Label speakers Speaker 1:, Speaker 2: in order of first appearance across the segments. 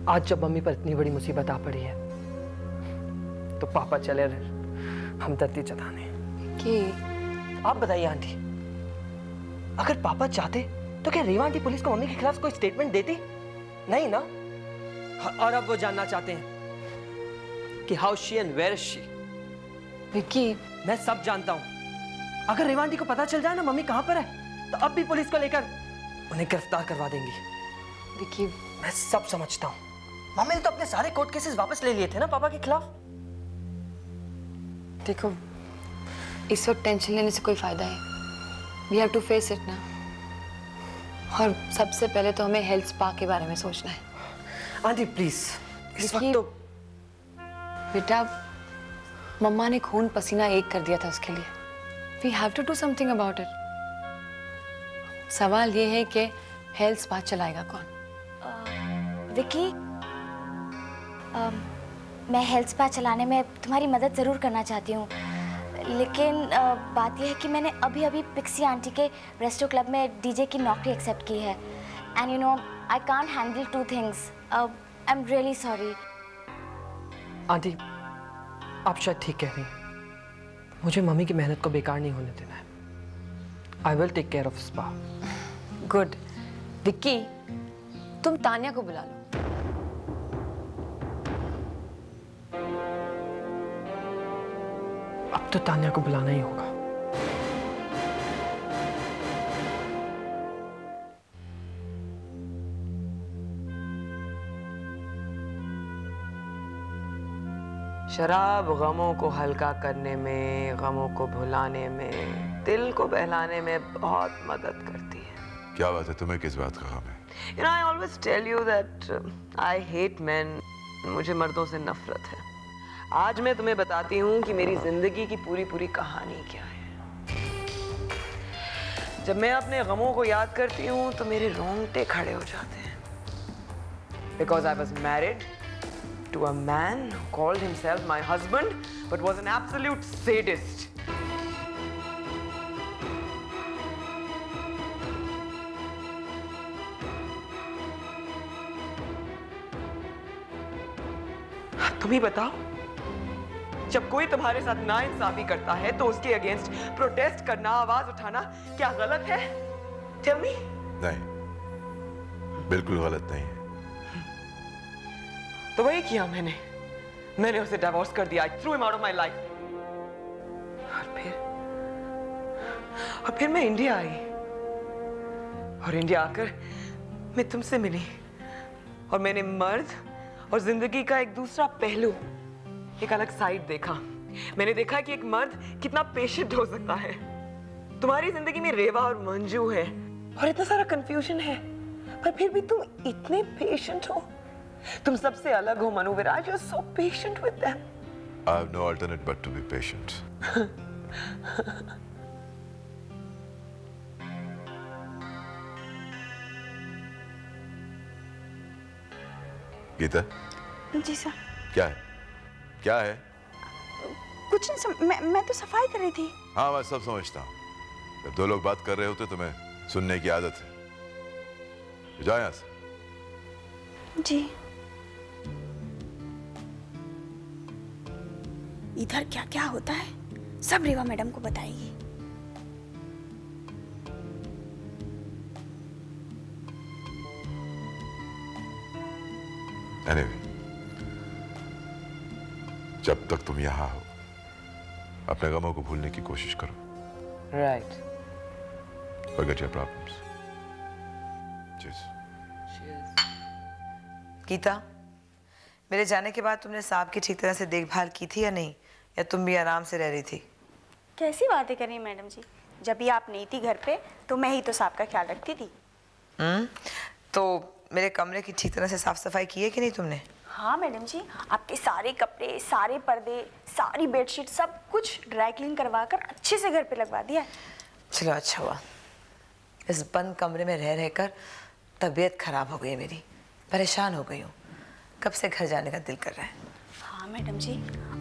Speaker 1: आज जब मम्मी पर इतनी बड़ी मुसीबत आ पड़ी है तो पापा चले हमदर्दी जताने।
Speaker 2: कि
Speaker 1: आप बताइए आंटी, अगर पापा चाहते तो क्या रेवा आंटी पुलिस को मम्मी के खिलाफ कोई स्टेटमेंट देती? नहीं ना। और अब वो जानना चाहते हैं कि how she and where is she.
Speaker 2: Vicky,
Speaker 1: मैं सब जानता हूं। अगर रेवा आंटी को पता चल जाए ना मम्मी कहां पर है तो अब भी पुलिस को लेकर उन्हें गिरफ्तार करवा देंगी।
Speaker 2: विक्की,
Speaker 1: मैं सब समझता हूं। मम्मी ने तो अपने सारे कोर्ट केसेस वापस ले लिए थे ना पापा के खिलाफ।
Speaker 2: देखो, इस वक्त टेंशन लेने से कोई फायदा है। We have to face it ना। और सबसे पहले तो हमें हेल्थ स्पा के बारे में सोचना है।
Speaker 1: आंटी प्लीज, इस वक्त तो
Speaker 2: बेटा, मम्मा ने खून पसीना एक कर दिया था उसके लिए। We have to do something about it. सवाल ये है कि हेल्थ स्पा चलाएगा कौन?
Speaker 3: विक्की, मैं हेल्थ स्पा चलाने में तुम्हारी मदद ज़रूर करना चाहती हूँ, लेकिन बात यह है कि मैंने अभी पिक्सी आंटी के रेस्टो क्लब में डीजे की नौकरी एक्सेप्ट की है। And you know, I can't handle two things. I am really sorry.
Speaker 1: Aunty, आप शायद ठीक कह रही हैं। मुझे मम्मी की मेहनत को बेकार नहीं होने देना है। I will take care of spa.
Speaker 2: Good. Vicky, तुम तानिया को बुला लो।
Speaker 1: अब तो तानिया को बुलाना ही होगा।
Speaker 4: शराब गमों को हल्का करने में, गमों को भुलाने में, दिल को बहलाने में बहुत मदद करती है।
Speaker 5: क्या बात है, तुम्हें किस बात का गम है?
Speaker 4: You know, I always tell you that I hate men. मुझे मर्दों से नफरत है। आज मैं तुम्हें बताती हूँ कि मेरी जिंदगी की पूरी कहानी क्या है। जब मैं अपने गमों को याद करती हूँ तो मेरे रोंगटे खड़े हो जाते हैं। Because I was married to a man who called himself my husband but was an absolute sadist. तुम ही बताओ, जब कोई तुम्हारे साथ नाइंसाफी करता है तो उसके अगेंस्ट प्रोटेस्ट करना, आवाज उठाना क्या गलत है? Tell me?
Speaker 5: नहीं, बिल्कुल गलत नहीं है।
Speaker 4: तो वही किया मैंने उसे डिवोर्स कर दिया। I threw him out of my life. और फिर मैं इंडिया आई और इंडिया आकर मैं तुमसे मिली और मैंने मर्द और जिंदगी का एक दूसरा पहलू, एक अलग साइड देखा। मैंने देखा कि एक मर्द कितना पेशेंट हो सकता है। तुम्हारी जिंदगी में रेवा और मंजू है और इतना सारा कंफ्यूजन है, पर फिर भी तुम इतने पेशेंट हो। तुम सबसे अलग हो मनु विराज। You're so patient with them.
Speaker 5: I have no alternate but to be patient. Geeta?
Speaker 6: जी सर।
Speaker 5: क्या है? क्या है?
Speaker 6: कुछ नहीं सर, मैं तो सफाई कर रही थी।
Speaker 5: हाँ, मैं सब समझता हूँ। जब दो लोग बात कर रहे होते तुम्हें सुनने की आदत है। जाओ यहाँ से।
Speaker 6: जी। इधर क्या क्या होता है सब रेवा मैडम को बताएगी।
Speaker 5: Anyway, जब तक तुम यहाँ हो अपने गमों को भूलने की कोशिश करो।
Speaker 4: Right.
Speaker 5: Forget your problems. Cheers.
Speaker 4: Gita, मेरे जाने के बाद तुमने सांप की ठीक तरह से देखभाल की थी या नहीं, या तुम भी आराम से रह रही थी?
Speaker 6: कैसी बातें कर रही हैं मैडम जी, जब भी आप नहीं थी घर पे तो मैं ही तो सांप का ख्याल रखती थी।
Speaker 4: तो मेरे कमरे की ठीक तरह से साफ सफाई की है कि नहीं तुमने?
Speaker 6: हाँ मैडम जी, आपके सारे कपड़े, सारे पर्दे, सारी बेडशीट सब कुछ ड्राई क्लीन करवा कर अच्छे से घर पे लगवा दिया।
Speaker 4: चलो अच्छा हुआ। इस बंद कमरे में रह रहकर तबीयत खराब हो गई है मेरी, परेशान हो गई हूँ। कब से घर जाने का दिल कर रहा है।
Speaker 6: हाँ मैडम जी,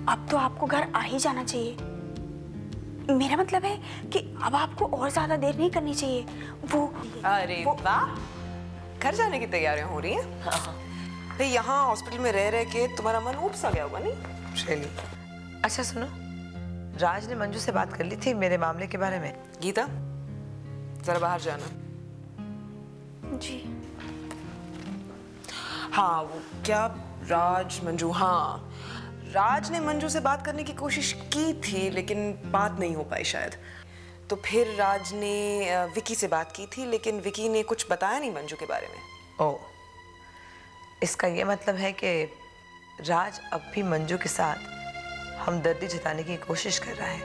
Speaker 6: अब तो आपको घर आ ही जाना चाहिए। मेरा मतलब है कि अब आपको और ज्यादा देर नहीं करनी चाहिए।
Speaker 4: अरे वाह, घर जाने की तैयारियां हो रही हैं? भाई यहाँ हॉस्पिटल में रह के तुम्हारा मन ऊब सा गया होगा नहीं?
Speaker 7: शैली, अच्छा सुनो, राज ने मंजू से बात कर ली थी मेरे मामले के बारे में।
Speaker 4: गीता, जरा बाहर जाना।
Speaker 6: जी।
Speaker 4: हाँ वो क्या, राज मंजू, हाँ राज ने मंजू से बात करने की कोशिश की थी लेकिन बात नहीं हो पाई शायद। तो फिर राज ने विकी से बात की थी लेकिन विकी ने कुछ बताया नहीं मंजू के बारे में।
Speaker 7: ओह, इसका ये मतलब है कि राज अब भी मंजू के साथ हमदर्दी जताने की कोशिश कर रहा है।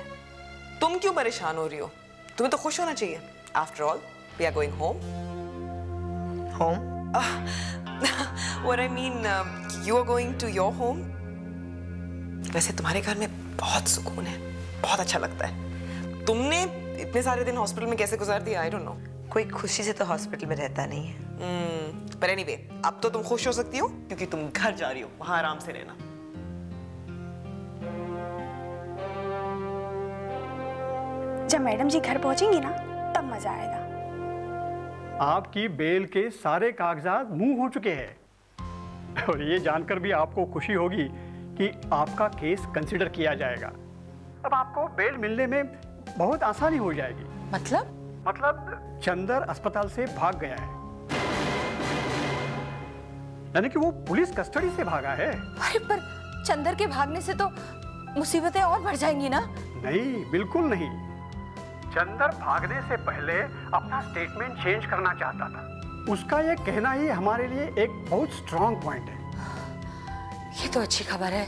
Speaker 4: तुम क्यों परेशान हो रही हो? तुम्हें तो खुश होना चाहिए। After all we are going home.
Speaker 7: Home?
Speaker 4: What I mean, you are going to your home. वैसे तुम्हारे घर में बहुत सुकून है, बहुत अच्छा लगता है। तुमने इतने सारे दिन हॉस्पिटल में कैसे गुजार दिया? I don't know.
Speaker 7: कोई खुशी से तो हॉस्पिटल में रहता नहीं है।
Speaker 4: पर anyway, अब तो तुम खुश हो सकती हो क्योंकि तुम घर जा रही हो, वहां आराम से रहना।
Speaker 6: जब मैडम जी घर पहुंचेंगी ना तब मजा आएगा।
Speaker 8: आपकी बेल के सारे कागजात मूव हो चुके हैं और ये जानकर भी आपको खुशी होगी कि आपका केस कंसिडर किया जाएगा। अब आपको बेल मिलने में बहुत आसानी हो जाएगी। मतलब चंदर अस्पताल से भाग गया है, यानी कि वो पुलिस कस्टडी से भागा है।
Speaker 2: अरे पर चंदर के भागने से तो मुसीबतें और बढ़ जाएंगी ना?
Speaker 8: नहीं, बिल्कुल नहीं। चंदर भागने से पहले अपना स्टेटमेंट चेंज करना चाहता था। उसका ये कहना ही हमारे लिए एक बहुत स्ट्रॉन्ग पॉइंट है।
Speaker 2: ये तो अच्छी खबर है।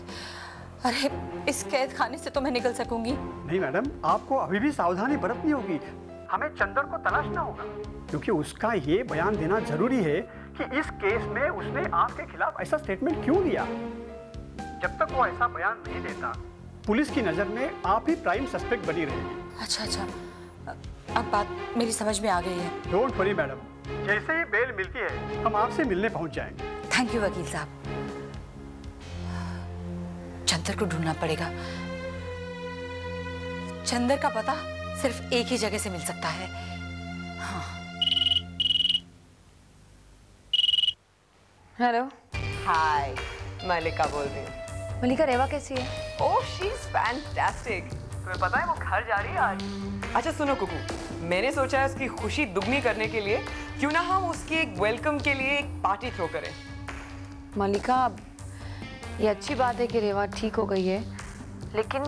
Speaker 2: अरे इस कैद खाने से तो मैं निकल सकूंगी।
Speaker 8: नहीं मैडम, आपको अभी भी सावधानी बरतनी होगी। हमें चंदर को तलाशना होगा क्योंकि उसका ये बयान देना जरूरी है कि इस केस में उसने आपके खिलाफ ऐसा स्टेटमेंट क्यों दिया। जब तक वो ऐसा बयान नहीं देता, पुलिस की नजर में आप ही प्राइम सस्पेक्ट बनी रहेगी।
Speaker 2: अच्छा, अब बात मेरी समझ में आ गई है।
Speaker 8: डोंट वरी मैडम, जैसे ही बेल मिलती है हम आपसे मिलने पहुंच जाएंगे।
Speaker 2: थैंक यू वकील साहब। चंदर को ढूंढना पड़ेगा। चंदर का पता सिर्फ एक ही जगह से मिल सकता है। हाँ। हेलो।
Speaker 4: हाय, मलिका बोल रही हूँ।
Speaker 2: मलिका, रेवा कैसी है?
Speaker 4: ओह, शी इज फैंटास्टिक। तुम्हें पता है वो घर जा रही है आज। अच्छा सुनो कुकू, मैंने सोचा है उसकी खुशी दुगनी करने के लिए क्यों ना हम उसकी एक वेलकम के लिए एक पार्टी थ्रो करें।
Speaker 2: मलिका, ये अच्छी बात है कि रेवा ठीक हो गई है, लेकिन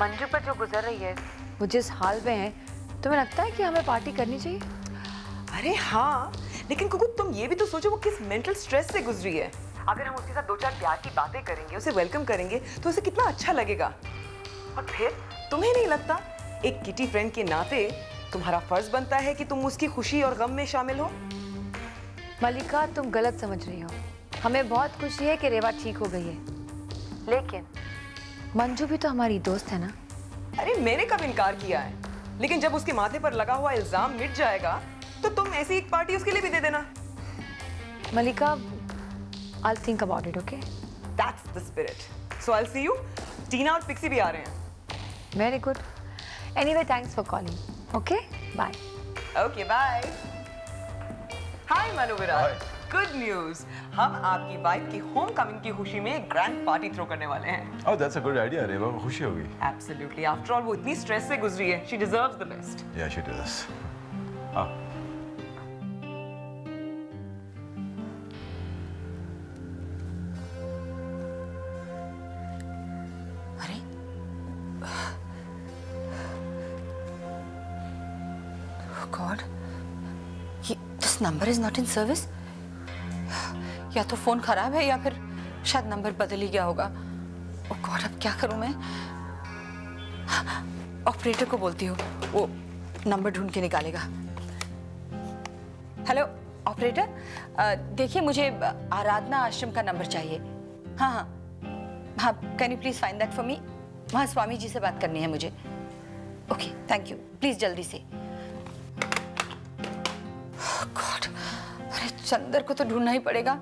Speaker 2: मंजू पर जो गुजर रही है, वो जिस हाल में है, तुम्हें लगता है कि हमें पार्टी करनी चाहिए?
Speaker 4: अरे हाँ, लेकिन कुकू तुम ये भी तो सोचो वो किस मेंटल स्ट्रेस से गुजरी है। अगर हम उसके साथ दो चार प्यार की बातें करेंगे, उसे वेलकम करेंगे तो उसे कितना अच्छा लगेगा। और फिर तुम्हें नहीं लगता एक किटी फ्रेंड के नाते तुम्हारा फर्ज बनता है कि तुम उसकी खुशी और गम में शामिल हो?
Speaker 2: मलिका, तुम गलत समझ रही हो। हमें बहुत खुशी है कि रेवा ठीक हो गई है, लेकिन मंजू भी तो हमारी दोस्त है ना।
Speaker 4: अरे मैंने कब इनकार किया है, लेकिन जब उसके माथे पर लगा हुआ इल्जाम मिट जाएगा तो तुम ऐसी एक पार्टी उसके लिए भी दे देना।
Speaker 2: मलिका, I'll think about it, okay?
Speaker 4: That's the spirit. So I'll see you. टीना और पिक्सी भी आ रहे हैं।
Speaker 2: Very good. Anyway, thanks for calling. Okay? Bye.
Speaker 4: Okay, bye. Hi Manu Virat. Good news. हम आपकी वाइफ की होम कमिंग की खुशी में एक ग्रैंड पार्टी थ्रो करने वाले हैं।
Speaker 5: Oh, that's a good idea. रेवा को खुशी होगी।
Speaker 4: Absolutely. After all, वो इतनी स्ट्रेस से गुजरी है। She deserves the best.
Speaker 5: Yeah, she does. हाँ।
Speaker 2: अरे, oh God, this number is not in service. या तो फोन खराब है या फिर शायद नंबर बदल ही गया होगा। ओह गॉड, अब क्या करूं मैं? ऑपरेटर को बोलती हूँ, वो नंबर ढूंढ के निकालेगा। हेलो ऑपरेटर, देखिए मुझे आराधना आश्रम का नंबर चाहिए। हाँ, can you please find that for me? वहाँ स्वामी जी से बात करनी है मुझे। ओके, थैंक यू, प्लीज जल्दी से। गॉड, अरे चंदर को तो ढूंढना ही पड़ेगा।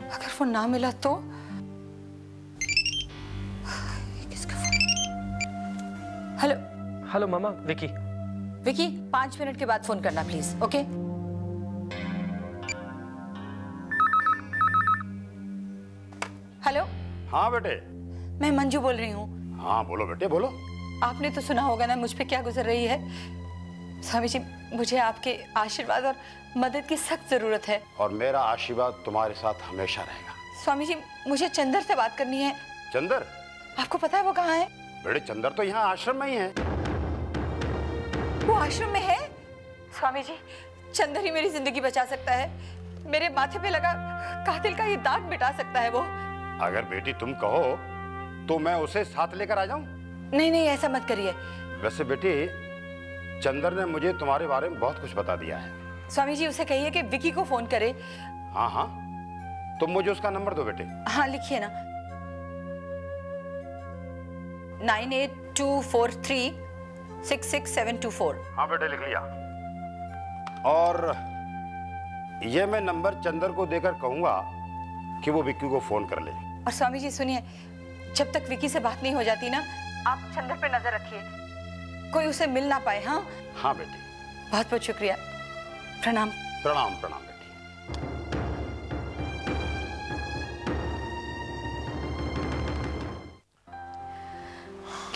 Speaker 2: अगर वो ना मिला तो किसका फोन?
Speaker 1: हेलो मामा, विकी।
Speaker 2: विकी, 5 मिनट के बाद फोन करना प्लीज, ओके? हेलो।
Speaker 9: हाँ बेटे।
Speaker 2: मैं मंजू बोल रही हूँ।
Speaker 9: हाँ बोलो बेटे बोलो।
Speaker 2: आपने तो सुना होगा ना मुझ पे क्या गुजर रही है। स्वामी जी, मुझे आपके आशीर्वाद और मदद की सख्त जरूरत है।
Speaker 9: और मेरा आशीर्वाद तुम्हारे साथ हमेशा रहेगा।
Speaker 2: स्वामी जी, मुझे चंदर से बात करनी है।
Speaker 9: चंदर?
Speaker 2: आपको पता है वो कहाँ है?
Speaker 9: बेटे चंदर तो यहाँ आश्रम में ही है।
Speaker 2: वो आश्रम में है? स्वामी जी, चंदर ही मेरी जिंदगी बचा सकता है। मेरे माथे पे लगा कातिल का ये दाग मिटा सकता है वो।
Speaker 9: अगर बेटी तुम कहो तो मैं उसे साथ लेकर आ जाऊं?
Speaker 2: नहीं नहीं, ऐसा मत करिए।
Speaker 9: वैसे बेटी, चंदर ने मुझे तुम्हारे बारे में बहुत कुछ बता दिया है।
Speaker 2: स्वामी जी, उसे कहिए कि विकी को फोन करे।
Speaker 9: हाँ हाँ, तुम मुझे उसका नंबर दो बेटे।
Speaker 2: हाँ लिखिए ना, 9824366724।
Speaker 9: हाँ बेटे लिख लिया। और ये मैं नंबर चंदर को देकर कहूंगा कि वो विक्की को फोन कर ले।
Speaker 2: और स्वामी जी सुनिए, जब तक विकी से बात नहीं हो जाती ना, आप चंदर पे नजर रखिए, कोई उसे मिल ना पाए। हाँ
Speaker 9: हाँ बेटी।
Speaker 2: बहुत बहुत शुक्रिया। प्रणाम।
Speaker 9: प्रणाम प्रणाम बेटी।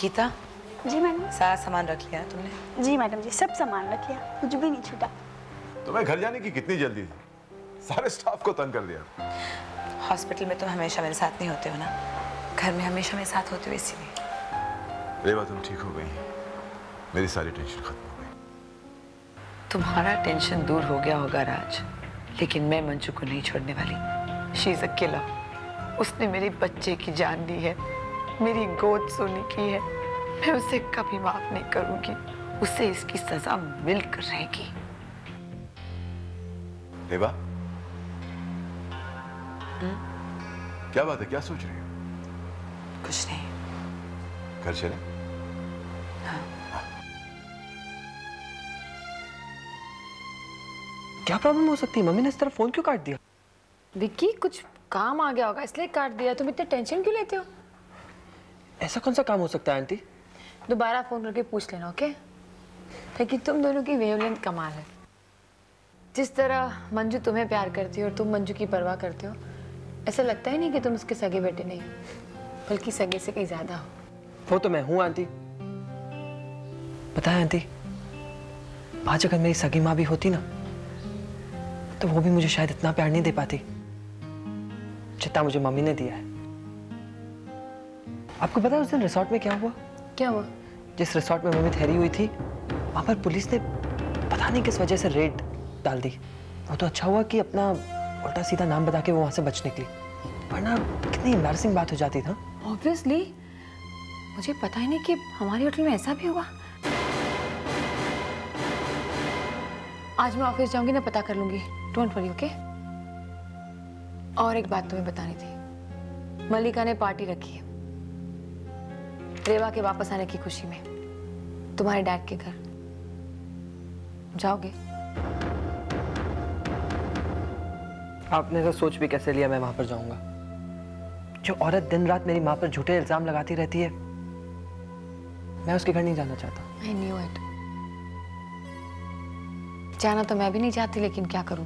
Speaker 7: गीता।
Speaker 6: जी मैडम।
Speaker 7: सारा सामान रख लिया तुमने?
Speaker 6: जी मैडम जी, सब सामान रख लिया, कुछ भी नहीं छूटा।
Speaker 5: तुम्हें घर जाने की कितनी जल्दी थी? सारे स्टाफ को तंग कर दिया।
Speaker 7: हॉस्पिटल में तुम हमेशा मेरे साथ नहीं होते हो ना, घर में हमेशा मेरे साथ होते हो, इसीलिए।
Speaker 5: रेवा तुम ठीक हो गई, मेरी सारी टेंशन खत्म हो गई।
Speaker 7: तुम्हारा टेंशन दूर हो गया होगा राज, लेकिन मैं मंजू को नहीं छोड़ने वाली। She is a killer. उसने मेरे बच्चे की जान ली है, मेरी गोद सोने की है। मैं उसे कभी माफ नहीं करूंगी, उसे इसकी सजा मिलकर रहेगी।
Speaker 5: रेवा, क्या बात है, क्या सोच रही हो?
Speaker 7: कुछ नहीं।
Speaker 5: घर चले?
Speaker 7: हाँ।
Speaker 1: क्या प्रॉब्लम हो सकती है? मम्मी ने इस तरह फोन क्यों काट दिया?
Speaker 10: विक्की, कुछ काम आ गया होगा इसलिए काट दिया। तुम इतने टेंशन क्यों लेते हो?
Speaker 1: ऐसा कौन सा काम हो सकता है आंटी?
Speaker 10: दोबारा फोन करके पूछ लेना, ओके? लेकिन तुम दोनों की वेवलेंथ कमाल है। जिस तरह मंजू तुम्हें प्यार करती है और तुम मंजू की परवाह करते हो, ऐसा लगता ही नहीं कि तुम उसके सगे बेटे नहीं हो, बल्कि सगे से कहीं ज्यादा हो।
Speaker 1: वो तो मैं हूं आंटी। पता है आंटी, आज अगर मेरी सगी माँ भी होती ना, तो वो भी मुझे शायद इतना प्यार नहीं दे पाती जितना मुझे मम्मी ने दिया है। आपको पता है उस दिन रिसोर्ट में क्या हुआ?
Speaker 10: क्या हुआ?
Speaker 1: जिस रिसोर्ट में मम्मी ठहरी हुई थी, वहां पर पुलिस ने पता नहीं किस वजह से रेड डाल दी। वो तो अच्छा हुआ कि अपना उल्टा सीधा नाम बता के वो वहां से बच निकली, वरना कितनी एम्बैरसिंग बात हो जाती था।
Speaker 10: ऑब्वियसली, मुझे पता ही नहीं कि हमारे होटल में ऐसा भी हुआ। आज मैं ऑफिस जाऊंगी ना, पता कर लूंगी। Don't worry, okay? और एक बात तुम्हें बतानी थी, मल्लिका ने पार्टी रखी है रेवा के वापस आने की खुशी में, तुम्हारे डैड के घर। जाओगे?
Speaker 1: आपने तो सोच भी कैसे लिया मैं वहां पर जाऊंगा? जो औरत दिन रात मेरी माँ पर झूठे इल्जाम लगाती रहती है, मैं उसके घर नहीं जाना चाहता।
Speaker 10: I knew it. जाना तो मैं भी नहीं चाहती, लेकिन क्या करूं,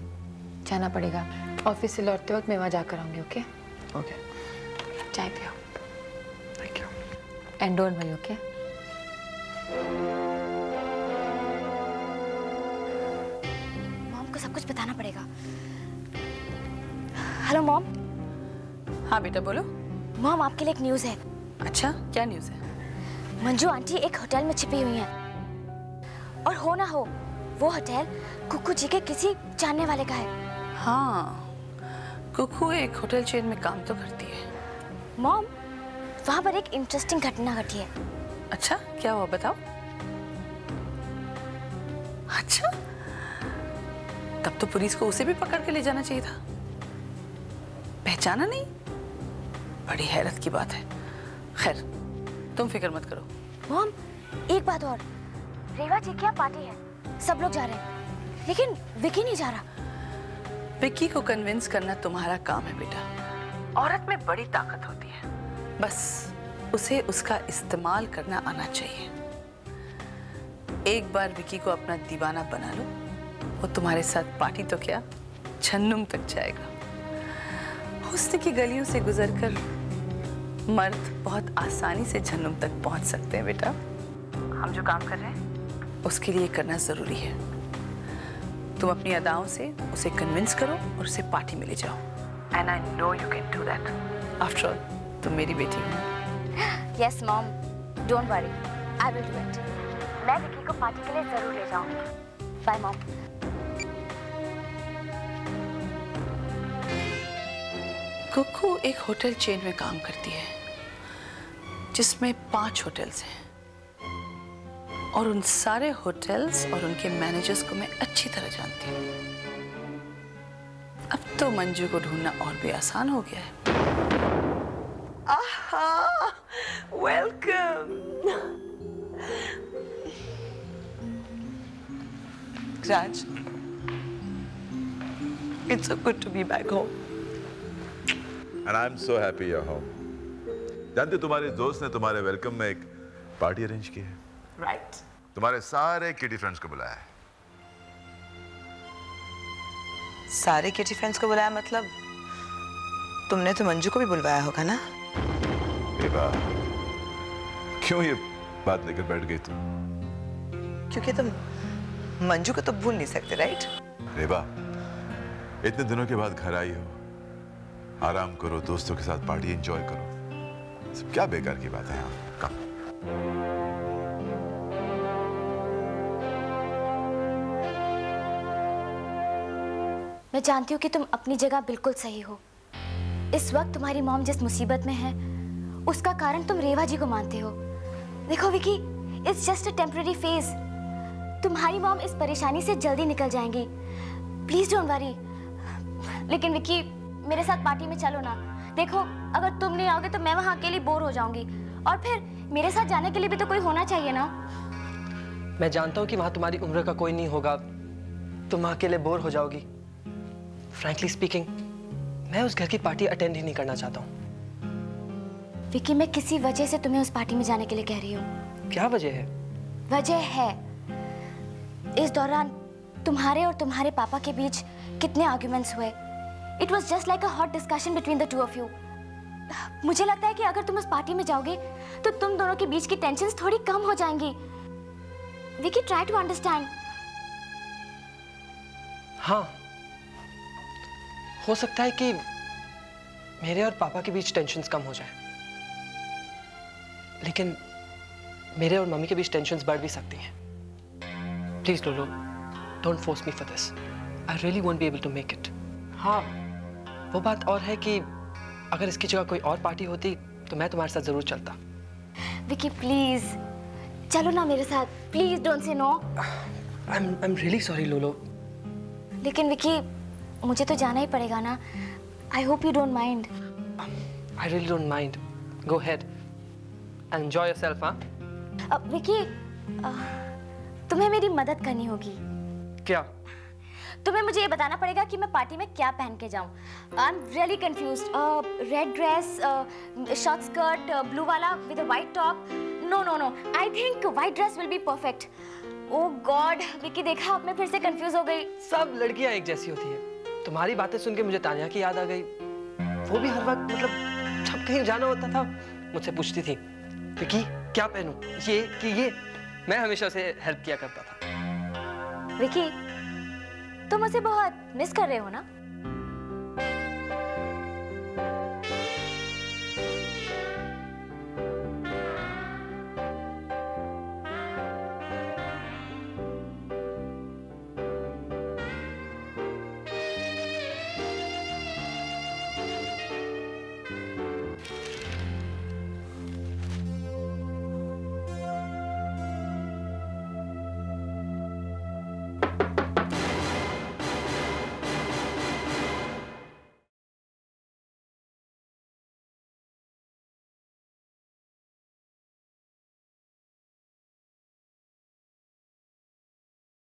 Speaker 10: जाना पड़ेगा। ऑफिस से लौटते वक्त मैं वहां जाकर आऊंगी, ओके?
Speaker 1: ओके।
Speaker 10: चाय पियो।
Speaker 1: Thank you.
Speaker 10: And don't worry, okay?
Speaker 3: Mom को सब कुछ बताना पड़ेगा। Hello mom.
Speaker 2: हाँ बेटा बोलो।
Speaker 3: मॉम, आपके लिए एक न्यूज़ है।
Speaker 2: अच्छा, क्या न्यूज़ है?
Speaker 3: मंजू आंटी एक होटल में छिपी हुई हैं, और हो ना हो वो होटल कुकू जी के किसी जानने वाले का है।
Speaker 2: हाँ, कुकू एक होटल चेन में काम तो करती है।
Speaker 3: मॉम, वहां पर एक इंटरेस्टिंग घटना घटी है।
Speaker 2: अच्छा, क्या हुआ बताओ। अच्छा, तब तो पुलिस को उसे भी पकड़ के ले जाना चाहिए था। पहचाना नहीं? बड़ी हैरत की बात है। खैर, तुम फिक्र मत करो।
Speaker 3: मॉम, एक बात और, रेवा जी की यहाँ पार्टी है, सब लोग जा रहे हैं, लेकिन विकी नहीं जा रहा।
Speaker 2: विक्की को कन्विंस करना तुम्हारा काम है बेटा। औरत में बड़ी ताकत होती है, बस उसे उसका इस्तेमाल करना आना चाहिए। एक बार विक्की को अपना दीवाना बना लो, वो तुम्हारे साथ पार्टी तो क्या, जहन्नुम तक जाएगा। हुस्न की गलियों से गुजरकर मर्द बहुत आसानी से जन्नत तक पहुंच सकते हैं बेटा। हम जो काम कर रहे हैं उसके लिए करना जरूरी है। तुम अपनी अदाओं से उसे कन्विंस करो और उसे पार्टी में ले जाओ। And I know you can do that. After all तुम मेरी बेटी हो।
Speaker 3: Yes mom, don't worry, I will do it. मैं विकी को पार्टी के लिए जरूर ले जाऊंगी। Bye mom.
Speaker 2: कुकू एक होटल चेन में काम करती है जिसमें 5 होटल्स हैं और उन सारे होटल्स और उनके मैनेजर्स को मैं अच्छी तरह जानती हूँ। अब तो मंजू को ढूंढना और भी आसान हो गया है।
Speaker 7: आहा, welcome. Raj, it's so good to be back home.
Speaker 5: And I'm so happy you're home. जानते तुम्हारे दोस्त ने तुम्हारे वेलकम में एक पार्टी अरेंज की है।
Speaker 7: Right.
Speaker 5: तुम्हारे सारे किटी फ्रेंड्स को बुलाया है।
Speaker 7: सारे किटी फ्रेंड्स को बुलाया मतलब तुमने तो मंजू को भी बुलवाया होगा ना?
Speaker 5: रेबा, क्यों ये बात लेकर बैठ गई तुम?
Speaker 7: क्योंकि तुम मंजू को तो भूल नहीं सकते, राइट?
Speaker 5: रेबा, इतने दिनों के बाद घर आई हो, आराम करो, दोस्तों के साथ पार्टी एंजॉय करो। सब क्या बेकार की बात है यहाँ? कम।
Speaker 3: मैं जानती हूँ कि तुम अपनी जगह बिल्कुल सही हो। इस वक्त तुम्हारी मॉम जिस मुसीबत में है उसका कारण तुम रेवा जी को मानते हो। देखो Vicky, it's just a temporary phase. तुम्हारी मॉम इस परेशानी से जल्दी निकल जाएंगी। Please don't worry. लेकिन विकी, मेरे साथ पार्टी में चलो ना। देखो, अगर तुम नहीं आओगे तो मैं वहाँ अकेली बोर हो जाऊंगी और फिर मेरे साथ जाने के लिए भी तो कोई होना चाहिए ना।
Speaker 1: मैं जानता हूँ कि वहाँ तुम्हारी उम्र का कोई नहीं होगा, तुम अकेले बोर हो जाओगी। फ्रैंकली स्पीकिंग, मैं उस घर की पार्टी अटेंड ही नहीं करना चाहता हूँ।
Speaker 3: विकी, मैं किसी वजह से तुम्हें उस पार्टी में जाने के लिए कह रही हूँ।
Speaker 1: क्या वजह है?
Speaker 3: वजह है, इस दौरान तुम्हारे और तुम्हारे पापा के बीच कितने आर्ग्यूमेंट्स हुए। It was just like a hot discussion between the two of you. मुझे लगता है कि अगर तुम उस पार्टी में जाओगे तो तुम दोनों के बीच की टेंशन्स थोड़ी कम हो जाएंगी। Vicky, try to understand.
Speaker 1: हाँ, हो सकता है कि मेरे और पापा के बीच टेंशन्स कम हो जाए, लेकिन मेरे और मम्मी के बीच टेंशन्स बढ़ भी सकती हैं। Please Lolo, don't force me for this. I really won't be able to make it. हाँ, वो बात और है कि अगर इसकी जगह कोई और पार्टी होती तो मैं तुम्हारे साथ जरूर चलता।
Speaker 3: विकी प्लीज चलो ना मेरे साथ, please don't say no.
Speaker 1: I am really sorry Lolo.
Speaker 3: लेकिन विकी, मुझे तो जाना ही पड़ेगा ना। I hope you don't mind.
Speaker 1: I really don't mind. Go ahead and enjoy yourself. हाँ
Speaker 3: विकी, तुम्हें मेरी मदद करनी होगी।
Speaker 1: क्या?
Speaker 3: तुम्हें मुझे ये बताना पड़ेगा कि मैं पार्टी में क्या पहन के जाऊं। I am really confused. Red dress, short skirt, blue वाला with a white top. No no no, I think white dress will be perfect. Oh god Vicky, देखा अब मैं फिर से कंफ्यूज हो गई।
Speaker 1: सब लड़कियां एक जैसी होती है। तुम्हारी बातें सुन के मुझे तानिया की याद आ गई। वो भी हर वक्त, मतलब जब कहीं जाना होता था मुझसे पूछती थी विकी क्या पहनूं, ये कि ये। मैं हमेशा उसे हेल्प किया करता था।
Speaker 3: विकी, तुम उसे बहुत मिस कर रहे हो ना?